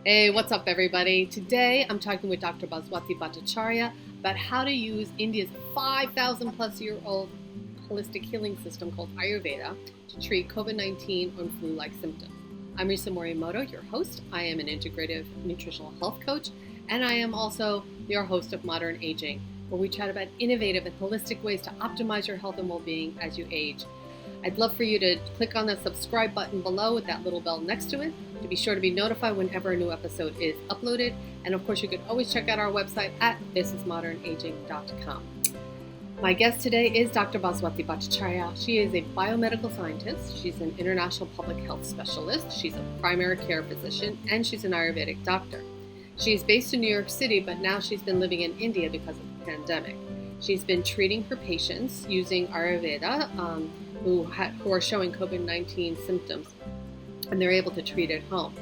Hey, what's up everybody? Today I'm talking with Dr. Bhaswati Bhattacharya about how to use India's 5,000 plus year old holistic healing system called Ayurveda to treat COVID-19 and flu-like symptoms. I'm Risa Morimoto, your host. I am an integrative nutritional health coach, and I am also your host of Modern Aging, where we chat about innovative and holistic ways to optimize your health and well-being as you age. I'd love for you to click on the subscribe button below with that little bell next to it to be sure to be notified whenever a new episode is uploaded. And of course, you can always check out our website at thisismodernaging.com. My guest today is Dr. Bhaswati Bhattacharya. She is a biomedical scientist. She's an international public health specialist. She's a primary care physician, and she's an Ayurvedic doctor. She's based in New York City, but now she's been living in India because of the pandemic. She's been treating her patients using Ayurveda who are showing COVID-19 symptoms, and they're able to treat at home.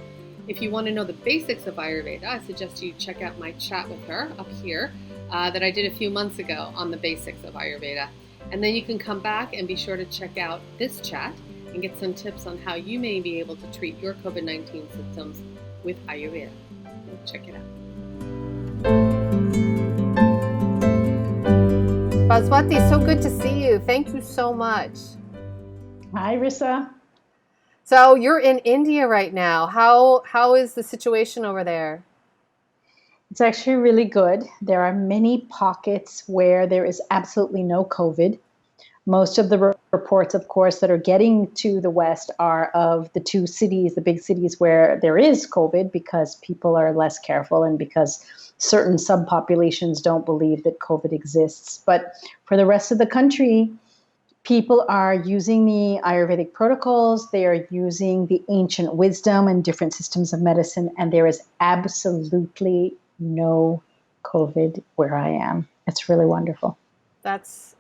If you want to know the basics of Ayurveda, I suggest you check out my chat with her up here that I did a few months ago on the basics of Ayurveda. And then you can come back and be sure to check out this chat and get some tips on how you may be able to treat your COVID-19 symptoms with Ayurveda. Check it out. Bhaswati, so good to see you. Thank you so much. Hi, Risa. So you're in India right now. How is the situation over there? It's actually really good. There are many pockets where there is absolutely no COVID. Most of the reports, of course, that are getting to the West are of the two cities, the big cities where there is COVID, because people are less careful and because certain subpopulations don't believe that COVID exists. But for the rest of the country, people are using the Ayurvedic protocols, they are using the ancient wisdom and different systems of medicine, and there is absolutely no COVID where I am. It's really wonderful. That's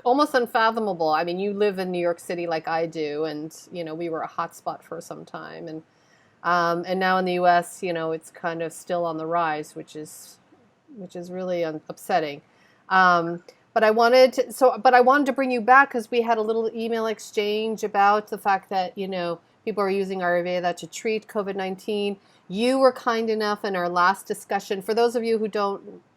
almost unfathomable. I mean, you live in New York City like I do, and we were a hotspot for some time, and now in the U.S., it's kind of still on the rise, which is really upsetting. But I wanted to bring you back because we had a little email exchange about the fact that, people are using Ayurveda to treat COVID-19. You were kind enough in our last discussion. For those of you who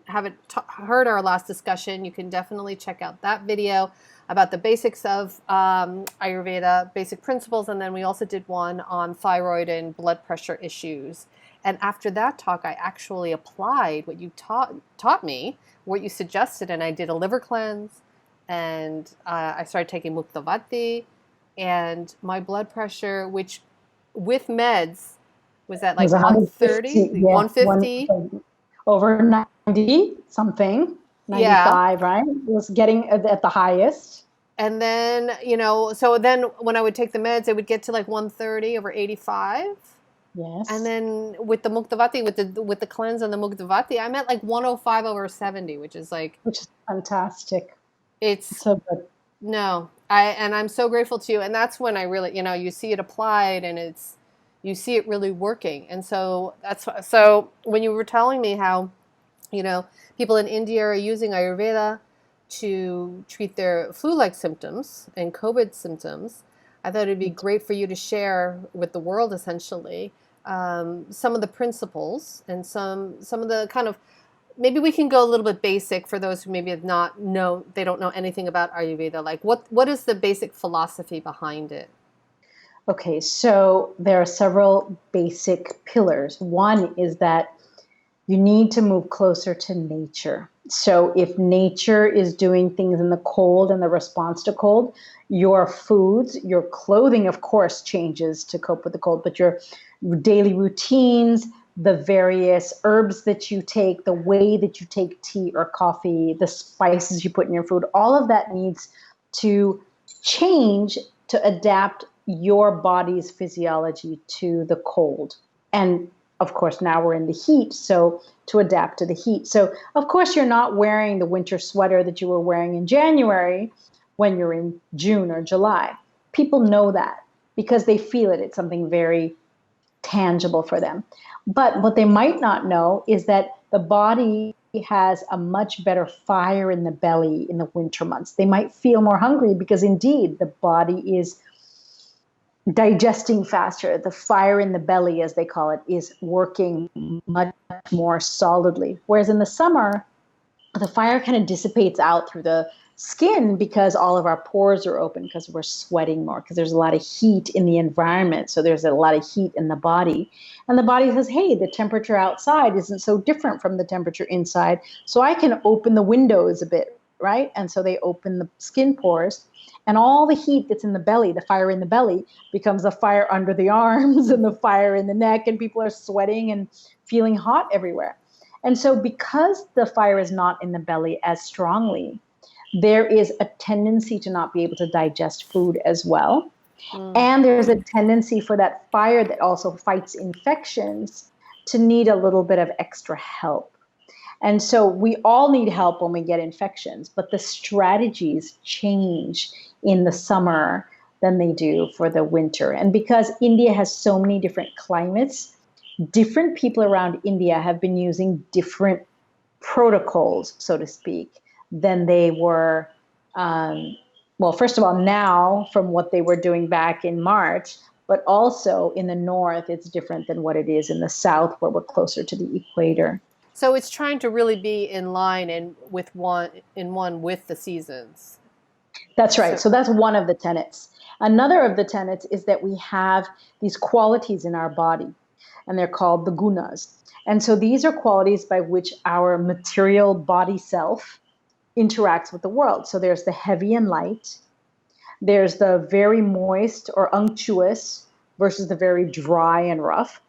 haven't heard our last discussion, you can definitely check out that video about the basics of Ayurveda, basic principles. And then we also did one on thyroid and blood pressure issues. And after that talk, I actually applied what you taught me, what you suggested, and I did a liver cleanse, and I started taking Muktavati, and my blood pressure, which with meds was at like 130, 150. Over 90 something, 95, yeah. Right? It was getting at the highest. And then, so then when I would take the meds, it would get to like 130 over 85. Yes. And then with the Muktavati, with the cleanse and the Muktavati, I'm at like 105 over 70, which is fantastic. It's so good. No, I'm so grateful to you. And that's when I really, you see it applied and you see it really working. And so so when you were telling me how, people in India are using Ayurveda to treat their flu-like symptoms and COVID symptoms, I thought it'd be great for you to share with the world, essentially, some of the principles and some of the kind of, maybe we can go a little bit basic for those who maybe they don't know anything about Ayurveda. Like what is the basic philosophy behind it? Okay, so there are several basic pillars. One is that you need to move closer to nature. So if nature is doing things in the cold and the response to cold, your foods, your clothing, of course, changes to cope with the cold, but your daily routines, the various herbs that you take, the way that you take tea or coffee, the spices you put in your food, all of that needs to change to adapt your body's physiology to the cold. And of course, now we're in the heat, so to adapt to the heat. So of course, you're not wearing the winter sweater that you were wearing in January when you're in June or July. People know that because they feel it. It's something very tangible for them. But what they might not know is that the body has a much better fire in the belly in the winter months. They might feel more hungry because indeed the body is digesting faster. The fire in the belly, as they call it, is working much more solidly. Whereas in the summer, the fire kind of dissipates out through the skin because all of our pores are open because we're sweating more because there's a lot of heat in the environment. So there's a lot of heat in the body. And the body says, hey, the temperature outside isn't so different from the temperature inside. So I can open the windows a bit, right? And so they open the skin pores. And all the heat that's in the belly, the fire in the belly, becomes the fire under the arms and the fire in the neck. And people are sweating and feeling hot everywhere. And so because the fire is not in the belly as strongly, there is a tendency to not be able to digest food as well. And there's a tendency for that fire that also fights infections to need a little bit of extra help. And so we all need help when we get infections, but the strategies change in the summer than they do for the winter. And because India has so many different climates, different people around India have been using different protocols, so to speak, than they were, well, first of all, now from what they were doing back in March, but also in the north, it's different than what it is in the south, where we're closer to the equator. So it's trying to really be in line and with one with the seasons. That's right. So that's one of the tenets. Another of the tenets is that we have these qualities in our body, and they're called the gunas. And so these are qualities by which our material body self interacts with the world. So there's the heavy and light. There's the very moist or unctuous versus the very dry and rough.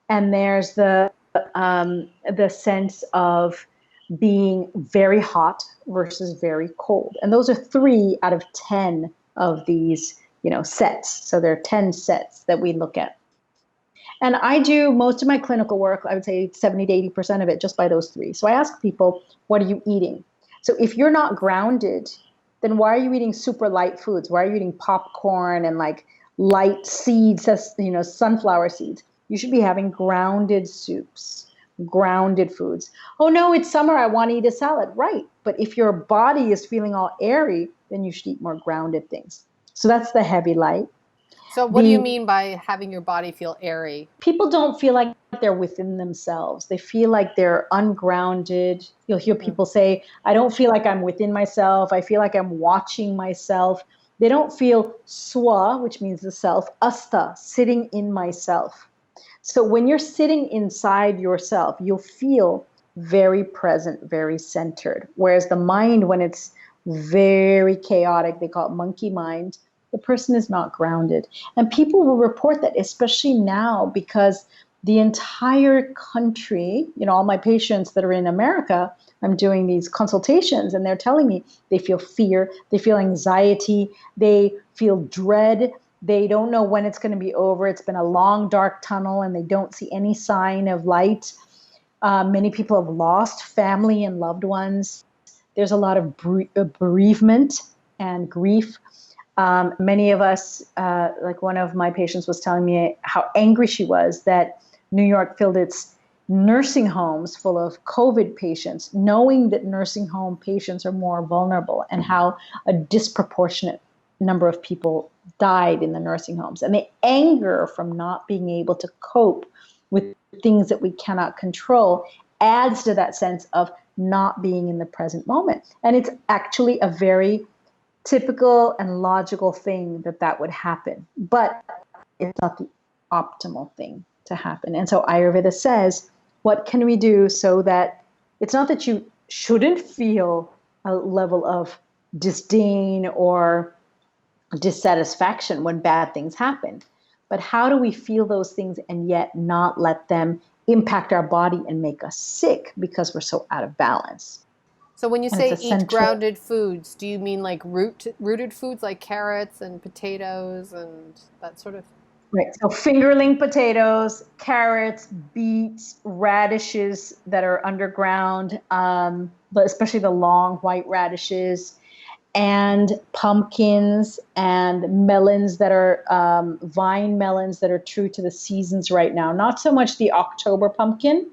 And there's the sense of being very hot versus very cold. And those are 3 out of 10 of these, sets. So there are 10 sets that we look at. And I do most of my clinical work, I would say 70 to 80% of it just by those 3. So I ask people, what are you eating? So if you're not grounded, then why are you eating super light foods? Why are you eating popcorn and like light seeds, sunflower seeds? You should be having grounded soups, grounded foods. Oh no, it's summer, I want to eat a salad. Right. But if your body is feeling all airy, then you should eat more grounded things. So that's the heavy light. So what do you mean by having your body feel airy? People don't feel like they're within themselves. They feel like they're ungrounded. You'll hear people say, I don't feel like I'm within myself. I feel like I'm watching myself. They don't feel swa, which means the self, asta, sitting in myself. So when you're sitting inside yourself, you'll feel very present, very centered. Whereas the mind, when it's very chaotic, they call it monkey mind, the person is not grounded. And people will report that, especially now, because the entire country, all my patients that are in America, I'm doing these consultations and they're telling me they feel fear, they feel anxiety, they feel dread. They don't know when it's going to be over. It's been a long, dark tunnel and they don't see any sign of light. Many people have lost family and loved ones. There's a lot of bereavement and grief. Many of us, like one of my patients was telling me how angry she was that New York filled its nursing homes full of COVID patients, knowing that nursing home patients are more vulnerable and how a disproportionate number of people died in the nursing homes. And the anger from not being able to cope with things that we cannot control adds to that sense of not being in the present moment. And it's actually a very typical and logical thing that would happen, but it's not the optimal thing to happen. And so Ayurveda says, what can we do so that it's not that you shouldn't feel a level of disdain or dissatisfaction when bad things happen, but how do we feel those things and yet not let them impact our body and make us sick because we're so out of balance? So when you say eat grounded foods, do you mean like rooted foods like carrots and potatoes and that sort of? Right. So fingerling potatoes, carrots, beets, radishes that are underground, but especially the long white radishes, and pumpkins and melons that are vine melons that are true to the seasons right now. Not so much the October pumpkin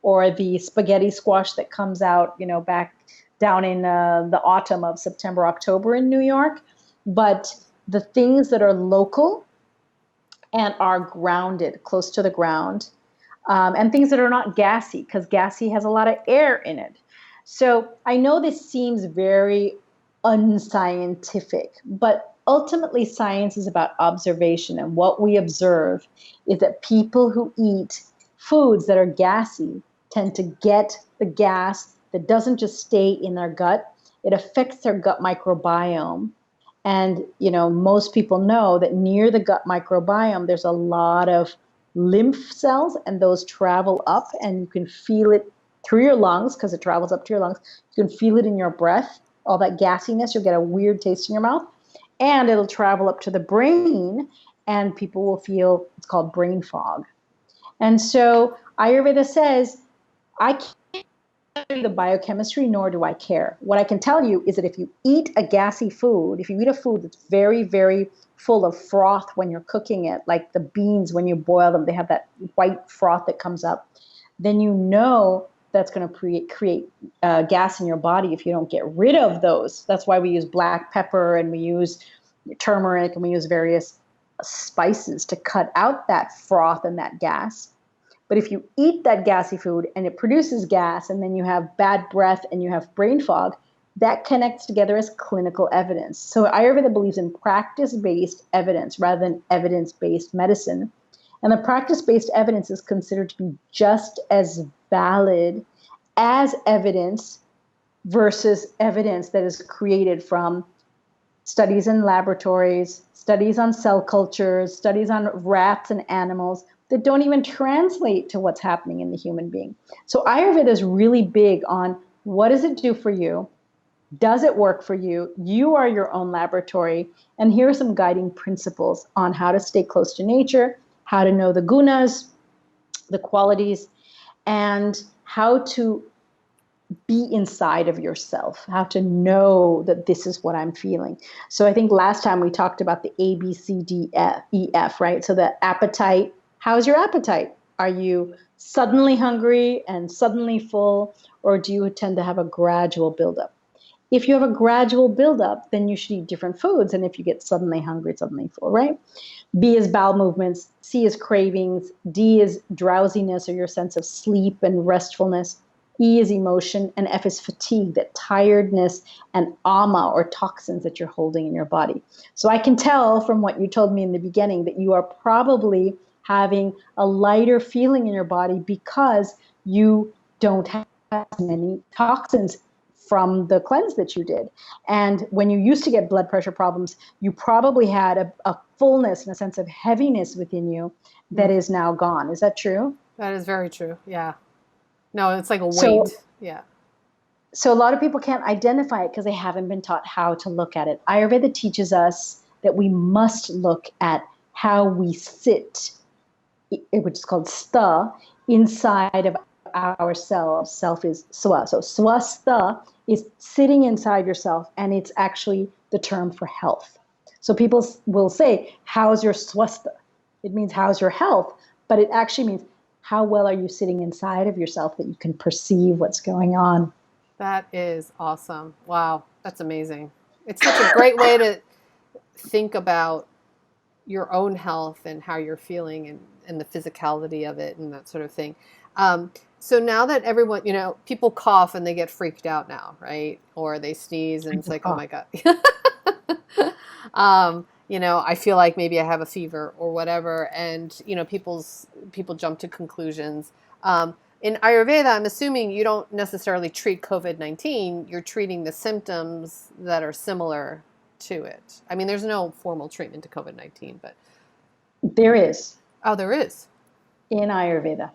or the spaghetti squash that comes out, back down in the autumn of September, October in New York, but the things that are local and are grounded, close to the ground, and things that are not gassy, because gassy has a lot of air in it. So I know this seems very unscientific, but ultimately science is about observation. And what we observe is that people who eat foods that are gassy tend to get the gas that doesn't just stay in their gut, it affects their gut microbiome. And, most people know that near the gut microbiome, there's a lot of lymph cells, and those travel up, and you can feel it through your lungs because it travels up to your lungs. You can feel it in your breath, all that gassiness. You'll get a weird taste in your mouth, and it'll travel up to the brain, and people will feel, it's called brain fog. And so Ayurveda says, I can't the biochemistry, nor do I care. What I can tell you is that if you eat a gassy food, if you eat a food that's very, very full of froth when you're cooking it, like the beans when you boil them, they have that white froth that comes up, then you know that's going to create gas in your body if you don't get rid of those. That's why we use black pepper and we use turmeric and we use various spices to cut out that froth and that gas. But if you eat that gassy food and it produces gas, and then you have bad breath and you have brain fog, that connects together as clinical evidence. So Ayurveda believes in practice-based evidence rather than evidence-based medicine. And the practice-based evidence is considered to be just as valid as evidence versus evidence that is created from studies in laboratories, studies on cell cultures, studies on rats and animals that don't even translate to what's happening in the human being. So Ayurveda is really big on what does it do for you? Does it work for you? You are your own laboratory. And here are some guiding principles on how to stay close to nature, how to know the gunas, the qualities, and how to be inside of yourself, how to know that this is what I'm feeling. So I think last time we talked about the A, B, C, D, E, F, right? So the appetite, how's your appetite? Are you suddenly hungry and suddenly full, or do you tend to have a gradual buildup? If you have a gradual buildup, then you should eat different foods. And if you get suddenly hungry, suddenly full, right? B is bowel movements, C is cravings, D is drowsiness or your sense of sleep and restfulness, E is emotion, and F is fatigue, that tiredness and ama or toxins that you're holding in your body. So I can tell from what you told me in the beginning that you are probably having a lighter feeling in your body because you don't have as many toxins from the cleanse that you did. And when you used to get blood pressure problems, you probably had a fullness and a sense of heaviness within you that is now gone. Is that true? That is very true. Yeah. No, it's like a weight. So, yeah. So a lot of people can't identify it because they haven't been taught how to look at it. Ayurveda teaches us that we must look at how we sit, which is called stha, inside of ourselves. Self is swa. So swastha is sitting inside yourself, and it's actually the term for health. So people will say, how's your swastha? It means how's your health, but it actually means how well are you sitting inside of yourself that you can perceive what's going on. That is awesome. Wow, that's amazing. It's such a great way to think about your own health and how you're feeling and the physicality of it and that sort of thing. So now that everyone, people cough and they get freaked out now, right? Or they sneeze and it's like, oh my God. I feel like maybe I have a fever or whatever. And, people jump to conclusions. In Ayurveda, I'm assuming you don't necessarily treat COVID-19. You're treating the symptoms that are similar to it. I mean, there's no formal treatment to COVID-19, but. There is. Oh, there is. In Ayurveda.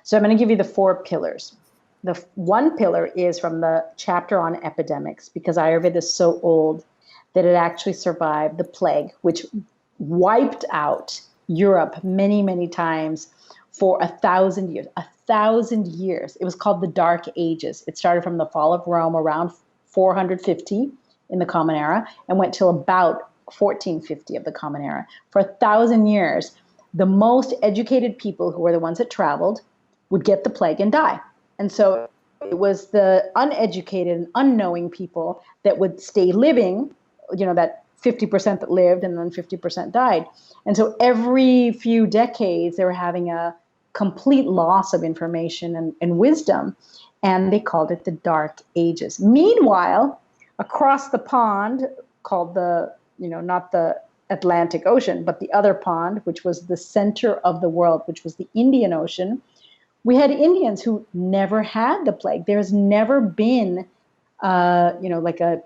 So I'm going to give you the 4 pillars. The one pillar is from the chapter on epidemics, because Ayurveda is so old that it actually survived the plague, which wiped out Europe many, many times for 1,000 years. 1,000 years. It was called the Dark Ages. It started from the fall of Rome around 450 in the Common Era and went till about 1450 of the Common Era. For 1,000 years, the most educated people, who were the ones that traveled, would get the plague and die. And so it was the uneducated and unknowing people that would stay living, that 50% that lived and then 50% died. And so every few decades, they were having a complete loss of information and wisdom. And they called it the Dark Ages. Meanwhile, across the pond, called not the Atlantic Ocean, but the other pond, which was the center of the world, which was the Indian Ocean, we had Indians who never had the plague. There's never been, like a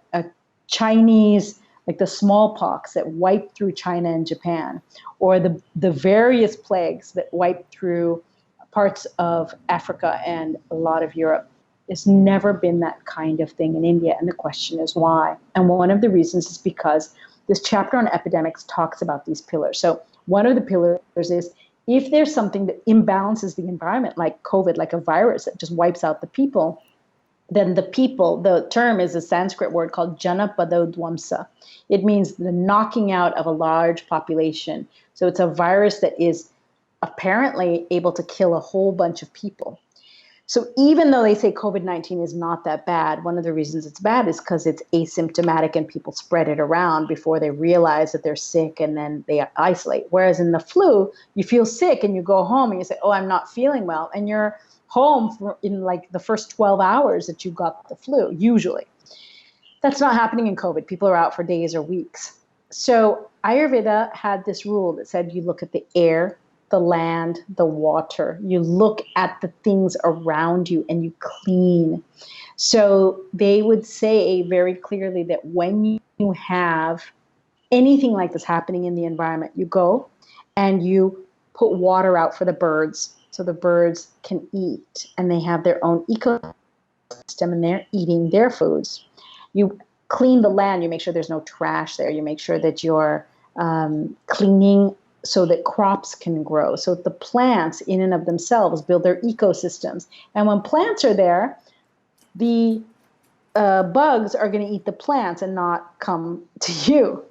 Chinese, like the smallpox that wiped through China and Japan, or the various plagues that wiped through parts of Africa and a lot of Europe. There's never been that kind of thing in India. And the question is why? And one of the reasons is because this chapter on epidemics talks about these pillars. So one of the pillars is if there's something that imbalances the environment, like COVID, like a virus that just wipes out the people, then the term is a Sanskrit word called janapadodwamsa. It means the knocking out of a large population. So it's a virus that is apparently able to kill a whole bunch of people. So even though they say COVID-19 is not that bad, one of the reasons it's bad is because it's asymptomatic and people spread it around before they realize that they're sick and then they isolate. Whereas in the flu, you feel sick and you go home and you say, oh, I'm not feeling well. And you're home in like the first 12 hours that you got the flu, usually. That's not happening in COVID. People are out for days or weeks. So Ayurveda had this rule that said you look at the air, the land, the water. You look at the things around you and you clean. So they would say very clearly that when you have anything like this happening in the environment, you go and you put water out for the birds so the birds can eat and they have their own ecosystem and they're eating their foods. You clean the land. You make sure there's no trash there. You make sure that you're cleaning so that crops can grow, so the plants in and of themselves build their ecosystems. And when plants are there, the bugs are going to eat the plants and not come to you.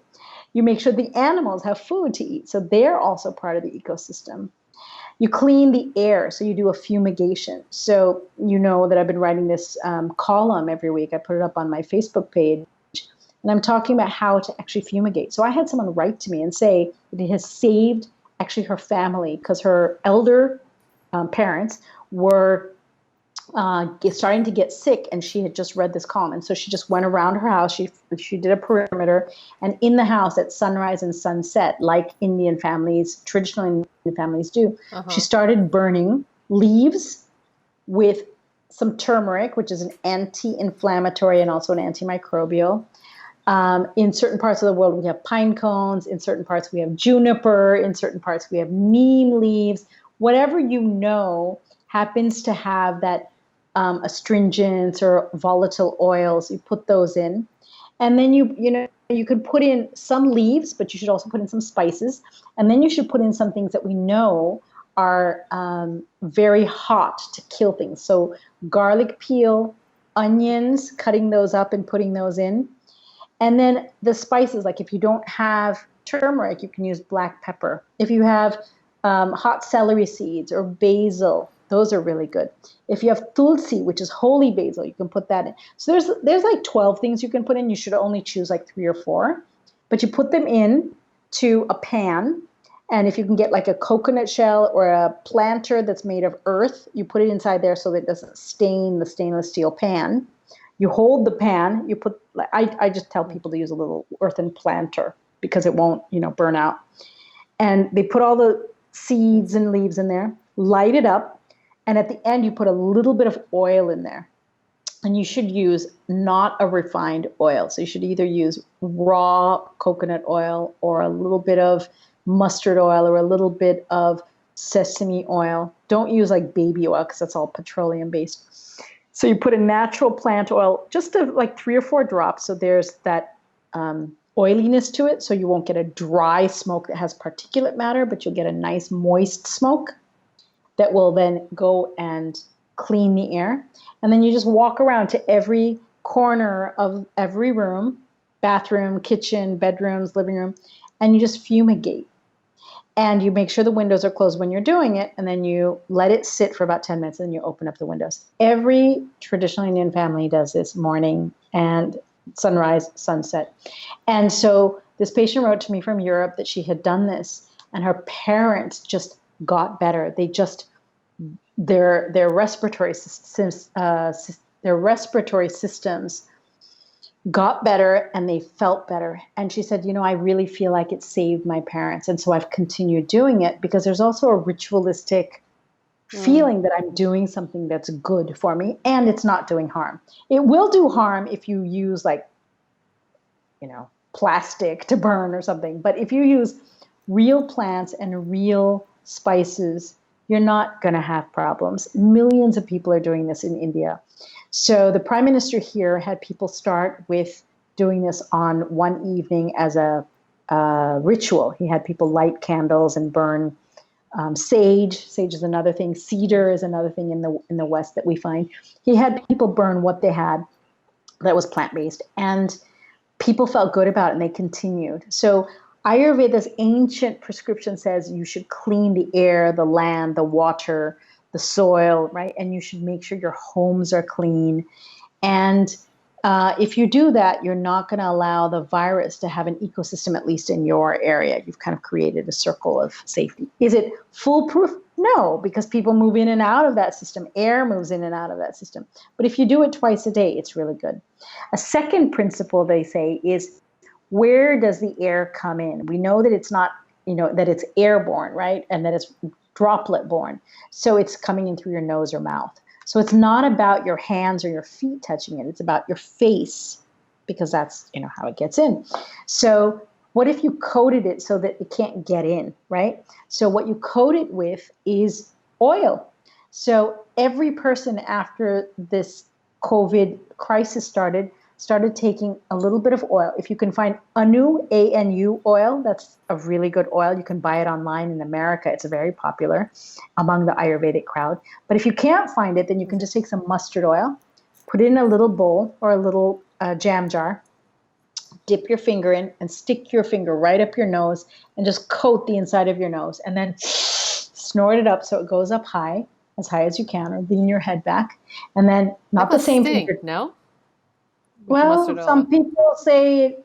You make sure the animals have food to eat, so they're also part of the ecosystem. You clean the air, so you do a fumigation. So you know that I've been writing this column every week. I put it up on my Facebook page. And I'm talking about how to actually fumigate. So I had someone write to me and say that it has saved actually her family because her elder parents were starting to get sick, and she had just read this column. And so she just went around her house. She did a perimeter, and in the house at sunrise and sunset, like Indian families, traditional Indian families do, she started burning leaves with some turmeric, which is an anti-inflammatory and also an antimicrobial. In certain parts of the world, we have pine cones. In certain parts, we have juniper. In certain parts, we have neem leaves. Whatever you know happens to have that astringents or volatile oils, you put those in. And then you could put in some leaves, but you should also put in some spices. And then you should put in some things that we know are very hot to kill things. So garlic peel, onions, cutting those up and putting those in. And then the spices, like if you don't have turmeric, you can use black pepper. If you have hot celery seeds or basil, those are really good. If you have tulsi, which is holy basil, you can put that in. So there's like 12 things you can put in. You should only choose like 3 or 4. But you put them in to a pan. And if you can get like a coconut shell or a planter that's made of earth, you put it inside there so that it doesn't stain the stainless steel pan. You hold the pan, you put, I just tell people to use a little earthen planter because it won't, burn out. And they put all the seeds and leaves in there, light it up, and at the end you put a little bit of oil in there. And you should use not a refined oil. So you should either use raw coconut oil or a little bit of mustard oil or a little bit of sesame oil. Don't use like baby oil because that's all petroleum based. So you put a natural plant oil, just like 3 or 4 drops. So there's that oiliness to it. So you won't get a dry smoke that has particulate matter, but you'll get a nice moist smoke that will then go and clean the air. And then you just walk around to every corner of every room, bathroom, kitchen, bedrooms, living room, and you just fumigate. And you make sure the windows are closed when you're doing it, and then you let it sit for about 10 minutes, and you open up the windows. Every traditional Indian family does this morning and sunrise, sunset. And so this patient wrote to me from Europe that she had done this, and her parents just got better. They just their respiratory systems got better, and they felt better. And she said, I really feel like it saved my parents, and so I've continued doing it, because there's also a ritualistic feeling that I'm doing something that's good for me, and it's not doing harm. It will do harm if you use plastic to burn or something. But if you use real plants and real spices, you're not going to have problems. Millions of people are doing this in India. So the Prime Minister here had people start with doing this on one evening as a ritual. He had people light candles and burn sage. Sage is another thing. Cedar is another thing in the West that we find. He had people burn what they had that was plant-based, and people felt good about it, and they continued. So Ayurveda's ancient prescription says you should clean the air, the land, the water, the soil, right? And you should make sure your homes are clean. And if you do that, you're not going to allow the virus to have an ecosystem, at least in your area. You've kind of created a circle of safety. Is it foolproof? No, because people move in and out of that system. Air moves in and out of that system. But if you do it twice a day, it's really good. A second principle, they say, is where does the air come in? We know that it's not, that it's airborne, right? And that it's droplet borne. So it's coming in through your nose or mouth. So it's not about your hands or your feet touching it. It's about your face, because that's, how it gets in. So what if you coated it so that it can't get in, right? So what you coat it with is oil. So every person after this COVID crisis started taking a little bit of oil. If you can find Anu, ANU oil, that's a really good oil. You can buy it online in America. It's very popular among the Ayurvedic crowd. But if you can't find it, then you can just take some mustard oil, put it in a little bowl or a little jam jar, dip your finger in and stick your finger right up your nose and just coat the inside of your nose, and then snort it up so it goes up high, as high as you can, or lean your head back. And then not the same finger. No? Well, some people say,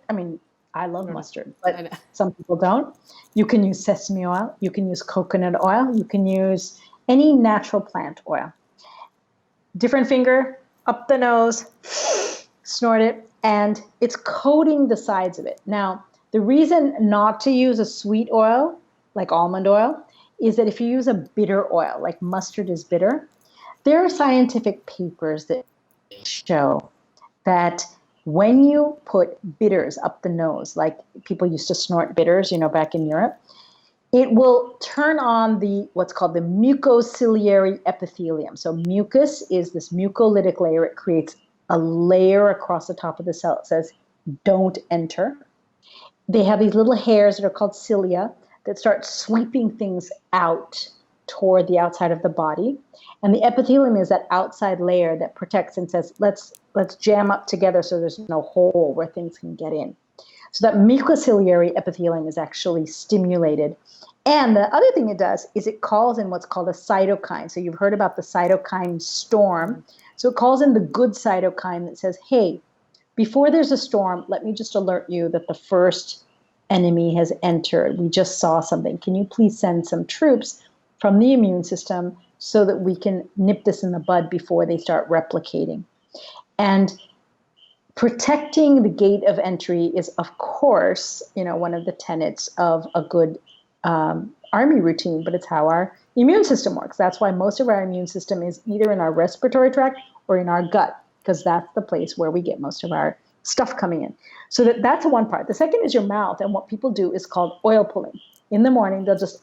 I love mustard, but some people don't. You can use sesame oil. You can use coconut oil. You can use any natural plant oil. Different finger, up the nose, snort it, and it's coating the sides of it. Now, the reason not to use a sweet oil, like almond oil, is that if you use a bitter oil, like mustard is bitter, there are scientific papers that show that when you put bitters up the nose, like people used to snort bitters, back in Europe, it will turn on what's called the mucociliary epithelium. So mucus is this mucolytic layer. It creates a layer across the top of the cell. It says, don't enter. They have these little hairs that are called cilia that start swiping things out toward the outside of the body. And the epithelium is that outside layer that protects and says, let's jam up together so there's no hole where things can get in. So that mucociliary epithelium is actually stimulated. And the other thing it does is it calls in what's called a cytokine. So you've heard about the cytokine storm. So it calls in the good cytokine that says, hey, before there's a storm, let me just alert you that the first enemy has entered. We just saw something. Can you please send some troops from the immune system so that we can nip this in the bud before they start replicating? And protecting the gate of entry is, of course, one of the tenets of a good army routine, but it's how our immune system works. That's why most of our immune system is either in our respiratory tract or in our gut, because that's the place where we get most of our stuff coming in. So that's one part. The second is your mouth, and what people do is called oil pulling. In the morning, they'll just,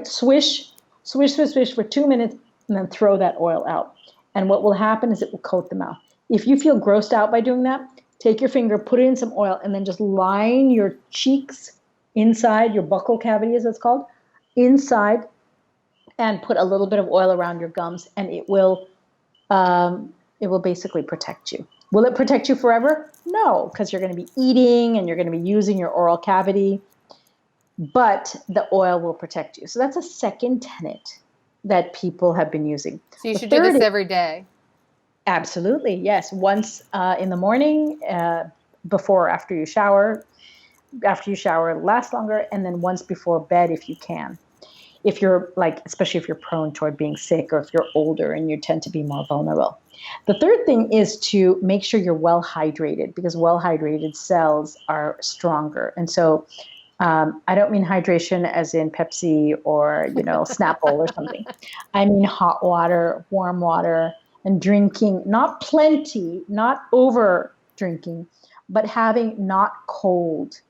swish for 2 minutes, and then throw that oil out. And what will happen is it will coat the mouth. If you feel grossed out by doing that, take your finger, put it in some oil, and then just line your cheeks inside, your buccal cavity as it's called, inside, and put a little bit of oil around your gums, and it will basically protect you. Will it protect you forever? No, because you're going to be eating and you're going to be using your oral cavity, but the oil will protect you. So that's a second tenet that people have been using. So you should do this every day. Absolutely, yes. Once in the morning, before or after you shower. After you shower, last longer, and then once before bed if you can. If you're like, especially if you're prone toward being sick or if you're older and you tend to be more vulnerable. The third thing is to make sure you're well hydrated, because well hydrated cells are stronger. And so I don't mean hydration as in Pepsi or, Snapple or something. I mean hot water, warm water, and drinking, not plenty, not over drinking, but having not cold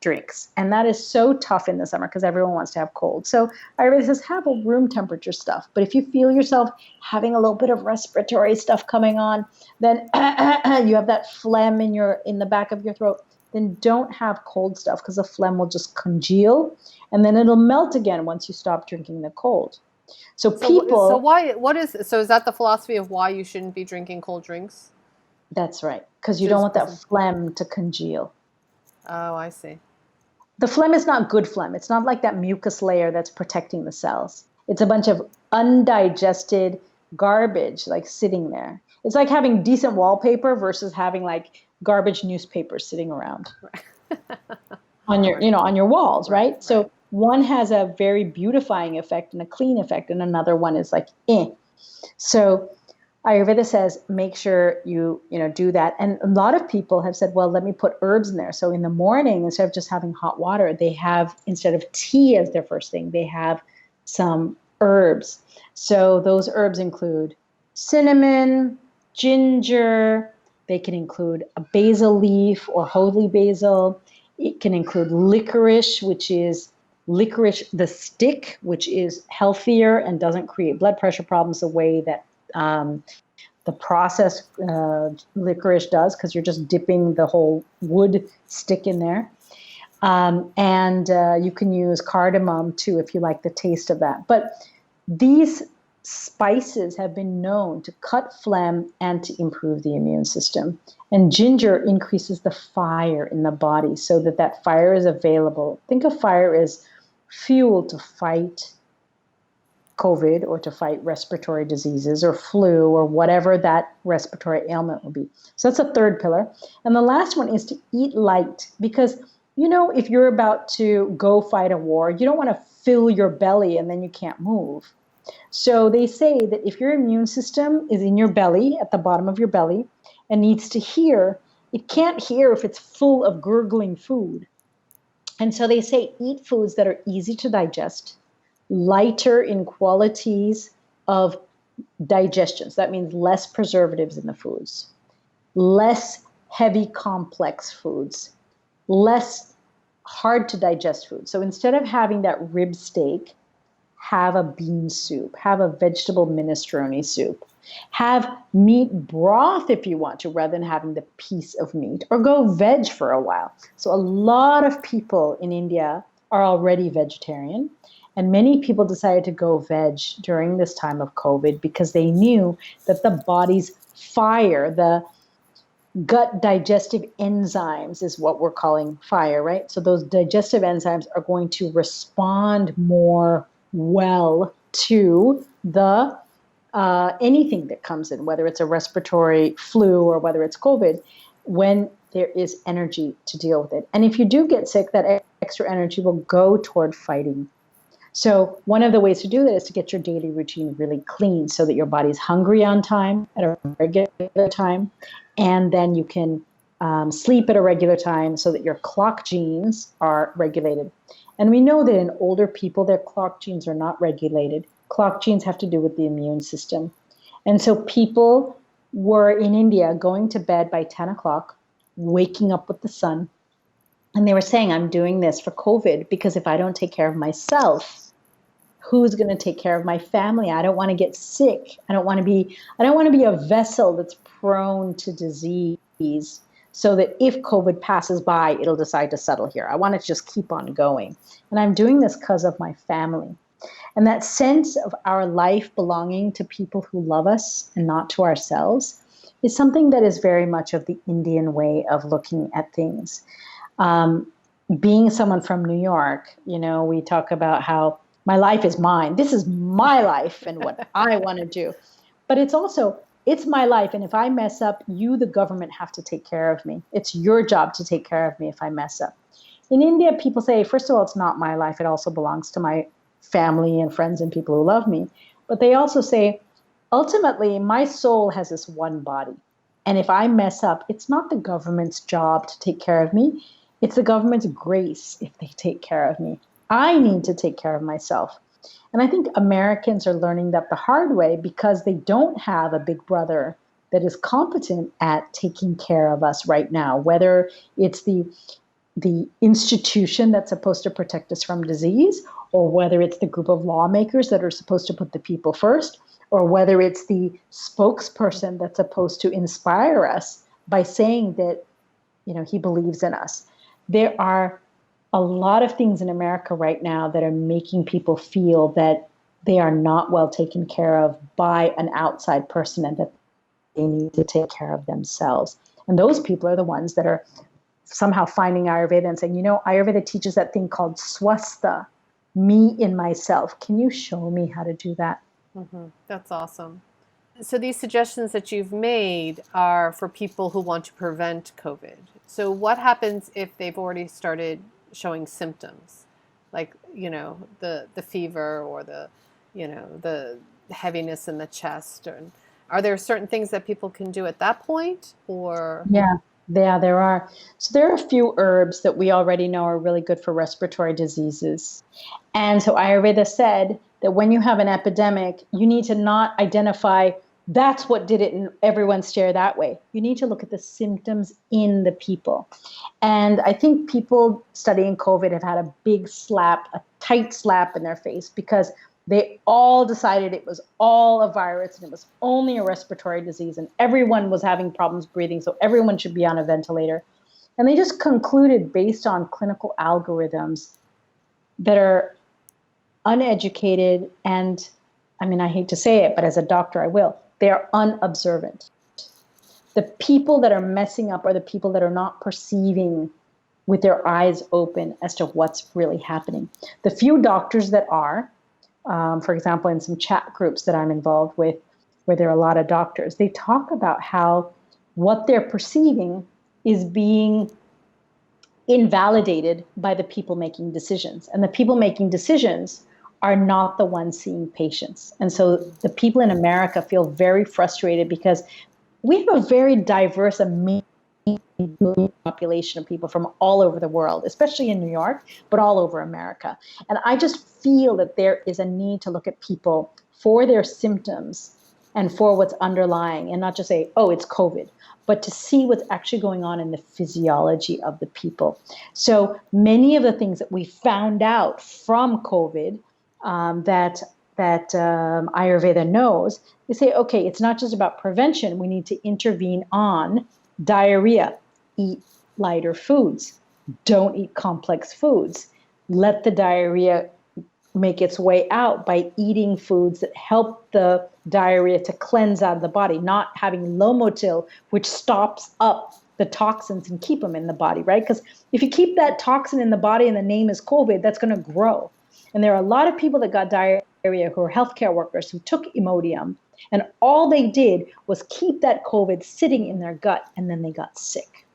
drinks. And that is so tough in the summer because everyone wants to have cold. So Ayurveda says have a room temperature stuff. But if you feel yourself having a little bit of respiratory stuff coming on, then you have that phlegm in the back of your throat, then don't have cold stuff because the phlegm will just congeal and then it'll melt again once you stop drinking the cold. So is that the philosophy of why you shouldn't be drinking cold drinks? That's right. Because you don't want that phlegm to congeal. Oh, I see. The phlegm is not good phlegm. It's not like that mucus layer that's protecting the cells. It's a bunch of undigested garbage like sitting there. It's like having decent wallpaper versus having like garbage newspaper sitting around on your walls, right? So one has a very beautifying effect and a clean effect, and another one is like, eh. So Ayurveda says, make sure you do that. And a lot of people have said, well, let me put herbs in there. So in the morning, instead of just having hot water, they have, instead of tea as their first thing, they have some herbs. So those herbs include cinnamon, ginger. They can include a basil leaf or holy basil. It can include licorice, which is licorice, the stick, which is healthier and doesn't create blood pressure problems the way that the processed licorice does, because you're just dipping the whole wood stick in there. And you can use cardamom too if you like the taste of that. But these spices have been known to cut phlegm and to improve the immune system. And ginger increases the fire in the body so that fire is available. Think of fire as fuel to fight COVID or to fight respiratory diseases or flu or whatever that respiratory ailment will be. So that's a third pillar. And the last one is to eat light, because, if you're about to go fight a war, you don't want to fill your belly and then you can't move. So they say that if your immune system is in your belly, at the bottom of your belly, and needs to hear, it can't hear if it's full of gurgling food. And so they say eat foods that are easy to digest, lighter in qualities of digestion. So that means less preservatives in the foods, less heavy complex foods, less hard to digest foods. So instead of having that rib steak, have a bean soup, have a vegetable minestrone soup, have meat broth if you want to, rather than having the piece of meat, or go veg for a while. So a lot of people in India are already vegetarian. And many people decided to go veg during this time of COVID because they knew that the body's fire, the gut digestive enzymes is what we're calling fire, right? So those digestive enzymes are going to respond more well to the anything that comes in, whether it's a respiratory flu or whether it's COVID, when there is energy to deal with it. And if you do get sick, that extra energy will go toward fighting. So one of the ways to do that is to get your daily routine really clean so that your body's hungry on time at a regular time, and then you can sleep at a regular time so that your clock genes are regulated. And we know that in older people, their clock genes are not regulated. Clock genes have to do with the immune system. And so people were in India going to bed by 10 o'clock, waking up with the sun. And they were saying, I'm doing this for COVID because if I don't take care of myself, who's going to take care of my family? I don't want to get sick. I don't want to be a vessel that's prone to disease, so that if COVID passes by, it'll decide to settle here. I want it to just keep on going. And I'm doing this because of my family. And that sense of our life belonging to people who love us and not to ourselves is something that is very much of the Indian way of looking at things. Being someone from New York, we talk about how my life is mine. This is my life and what I want to do. But it's also it's my life. And if I mess up, you, the government, have to take care of me. It's your job to take care of me if I mess up. In India, people say, first of all, it's not my life. It also belongs to my family and friends and people who love me. But they also say, ultimately, my soul has this one body. And if I mess up, it's not the government's job to take care of me. It's the government's grace if they take care of me. I need to take care of myself. And I think Americans are learning that the hard way because they don't have a big brother that is competent at taking care of us right now, whether it's the institution that's supposed to protect us from disease, or whether it's the group of lawmakers that are supposed to put the people first, or whether it's the spokesperson that's supposed to inspire us by saying that, he believes in us. There are a lot of things in America right now that are making people feel that they are not well taken care of by an outside person and that they need to take care of themselves. And those people are the ones that are somehow finding Ayurveda and saying, Ayurveda teaches that thing called swastha, me in myself. Can you show me how to do that? Mm-hmm. That's awesome. So these suggestions that you've made are for people who want to prevent COVID. So what happens if they've already started showing symptoms, like, the fever or the heaviness in the chest? Or are there certain things that people can do at that point, or? Yeah, there are. So there are a few herbs that we already know are really good for respiratory diseases. And so Ayurveda said that when you have an epidemic, you need to not identify that's what did it and everyone stare that way. You need to look at the symptoms in the people. And I think people studying COVID have had a tight slap in their face because they all decided it was all a virus and it was only a respiratory disease and everyone was having problems breathing, so everyone should be on a ventilator. And they just concluded based on clinical algorithms that are uneducated and, I hate to say it, but as a doctor I will, they are unobservant. The people that are messing up are the people that are not perceiving with their eyes open as to what's really happening. The few doctors that are, for example, in some chat groups that I'm involved with, where there are a lot of doctors, they talk about how what they're perceiving is being invalidated by the people making decisions. And the people making decisions are not the ones seeing patients. And so the people in America feel very frustrated because we have a very diverse, amazing population of people from all over the world, especially in New York, but all over America. And I just feel that there is a need to look at people for their symptoms and for what's underlying and not just say, oh, it's COVID, but to see what's actually going on in the physiology of the people. So many of the things that we found out from COVID that Ayurveda knows, they say, okay, it's not just about prevention. We need to intervene on diarrhea. Eat lighter foods. Don't eat complex foods. Let the diarrhea make its way out by eating foods that help the diarrhea to cleanse out of the body, not having Lomotil, which stops up the toxins and keep them in the body, right? Because if you keep that toxin in the body and the name is COVID, that's going to grow. And there are a lot of people that got diarrhea who are healthcare workers who took Imodium, and all they did was keep that COVID sitting in their gut, and then they got sick.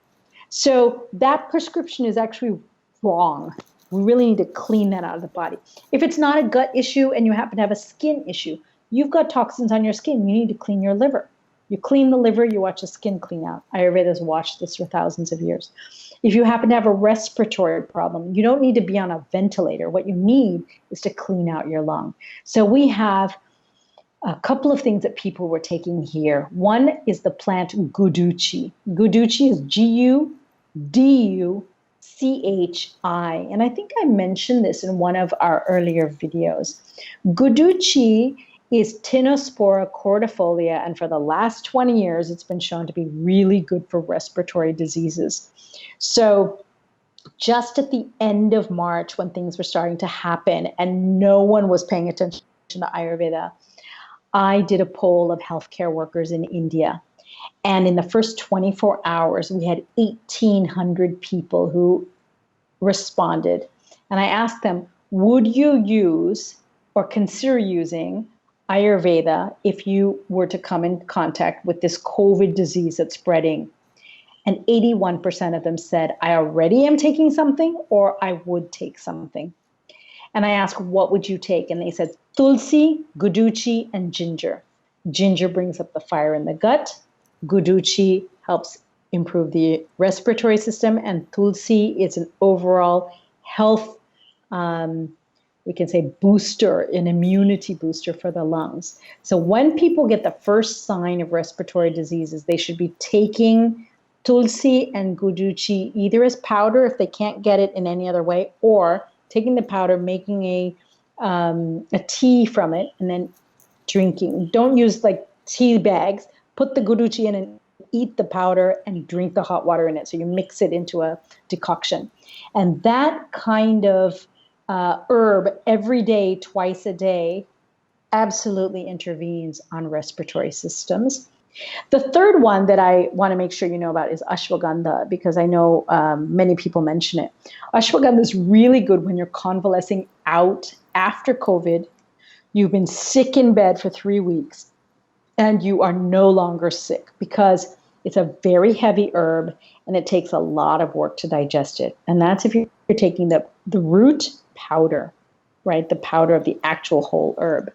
So that prescription is actually wrong. We really need to clean that out of the body. If it's not a gut issue and you happen to have a skin issue, you've got toxins on your skin, you need to clean your liver. You clean the liver, you watch the skin clean out. Ayurveda's watched this for thousands of years. If you happen to have a respiratory problem, you don't need to be on a ventilator. What you need is to clean out your lung. So we have a couple of things that people were taking here. One is the plant Guduchi. Guduchi is Guduchi. And I think I mentioned this in one of our earlier videos. Guduchi is Tinospora cordifolia, and for the last 20 years, it's been shown to be really good for respiratory diseases. So just at the end of March, when things were starting to happen and no one was paying attention to Ayurveda, I did a poll of healthcare workers in India. And in the first 24 hours, we had 1,800 people who responded. And I asked them, would you use or consider using Ayurveda if you were to come in contact with this COVID disease that's spreading? And 81% of them said, I already am taking something, or I would take something. And I asked, what would you take? And they said, tulsi, guduchi, and ginger. Ginger brings up the fire in the gut. Guduchi helps improve the respiratory system. And tulsi is an overall health, we can say, booster, an immunity booster for the lungs. So when people get the first sign of respiratory diseases, they should be taking tulsi and guduchi either as powder if they can't get it in any other way, or taking the powder, making a tea from it, and then drinking. Don't use like tea bags. Put the guduchi in and eat the powder and drink the hot water in it. So you mix it into a decoction. And that kind of herb every day, twice a day, absolutely intervenes on respiratory systems. The third one that I want to make sure you know about is ashwagandha, because I know many people mention it. Ashwagandha is really good when you're convalescing out after COVID. You've been sick in bed for 3 weeks and you are no longer sick, because it's a very heavy herb and it takes a lot of work to digest it. And that's if you're taking the root powder, right? The powder of the actual whole herb.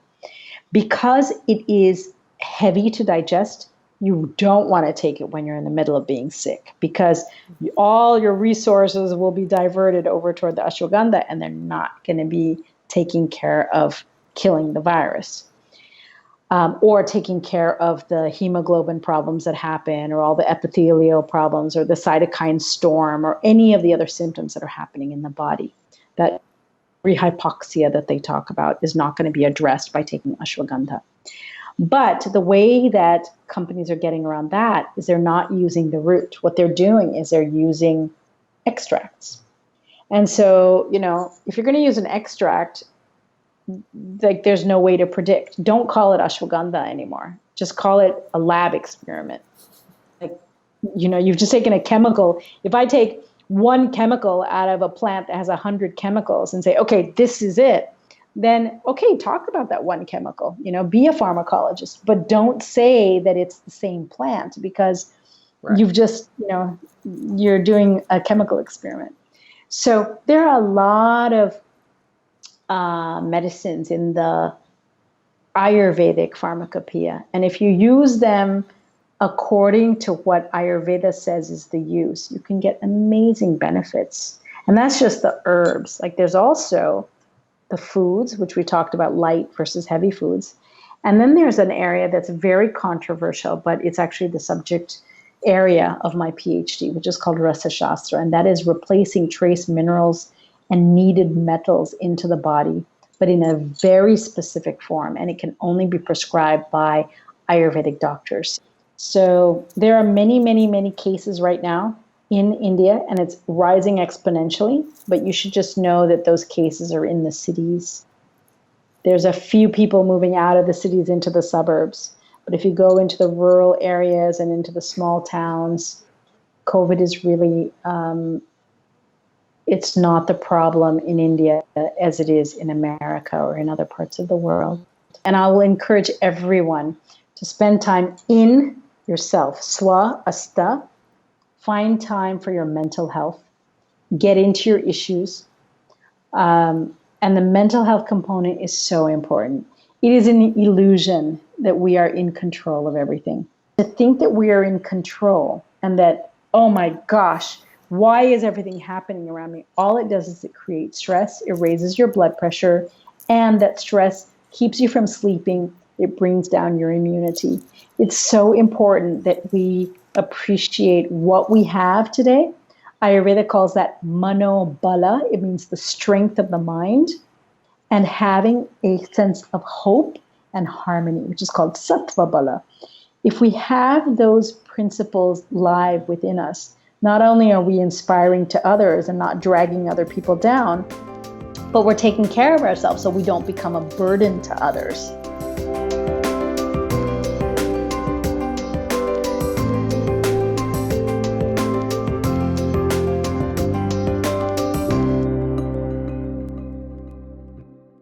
Because it is heavy to digest, you don't want to take it when you're in the middle of being sick, because all your resources will be diverted over toward the ashwagandha and they're not going to be taking care of killing the virus, or taking care of the hemoglobin problems that happen, or all the epithelial problems, or the cytokine storm, or any of the other symptoms that are happening in the body. That hypoxia that they talk about is not going to be addressed by taking ashwagandha. But the way that companies are getting around that is they're not using the root. What they're doing is they're using extracts. And so, if you're going to use an extract, like, there's no way to predict. Don't call it ashwagandha anymore. Just call it a lab experiment. Like, you've just taken a chemical. If I take one chemical out of a plant that has 100 chemicals and say, okay, this is it, then, okay, talk about that one chemical, be a pharmacologist, but don't say that it's the same plant, because right. You've just, you're doing a chemical experiment. So there are a lot of medicines in the Ayurvedic pharmacopoeia. And if you use them according to what Ayurveda says is the use, you can get amazing benefits. And that's just the herbs. Like, there's also the foods, which we talked about, light versus heavy foods. And then there's an area that's very controversial, but it's actually the subject area of my PhD, which is called Rasa Shastra. And that is replacing trace minerals and needed metals into the body, but in a very specific form. And it can only be prescribed by Ayurvedic doctors. So there are many, many, many cases right now in India, and it's rising exponentially, but you should just know that those cases are in the cities. There's a few people moving out of the cities into the suburbs, but if you go into the rural areas and into the small towns, COVID is really, it's not the problem in India as it is in America or in other parts of the world. And I will encourage everyone to spend time in yourself, swa asta. Find time for your mental health. Get into your issues. And the mental health component is so important. It is an illusion that we are in control of everything. To think that we are in control and that, oh my gosh, why is everything happening around me? All it does is it creates stress. It raises your blood pressure. And that stress keeps you from sleeping. It brings down your immunity. It's so important that we appreciate what we have today. Ayurveda calls that manobala. It means the strength of the mind, and having a sense of hope and harmony, which is called sattva bala. If we have those principles live within us, not only are we inspiring to others and not dragging other people down, but we're taking care of ourselves so we don't become a burden to others.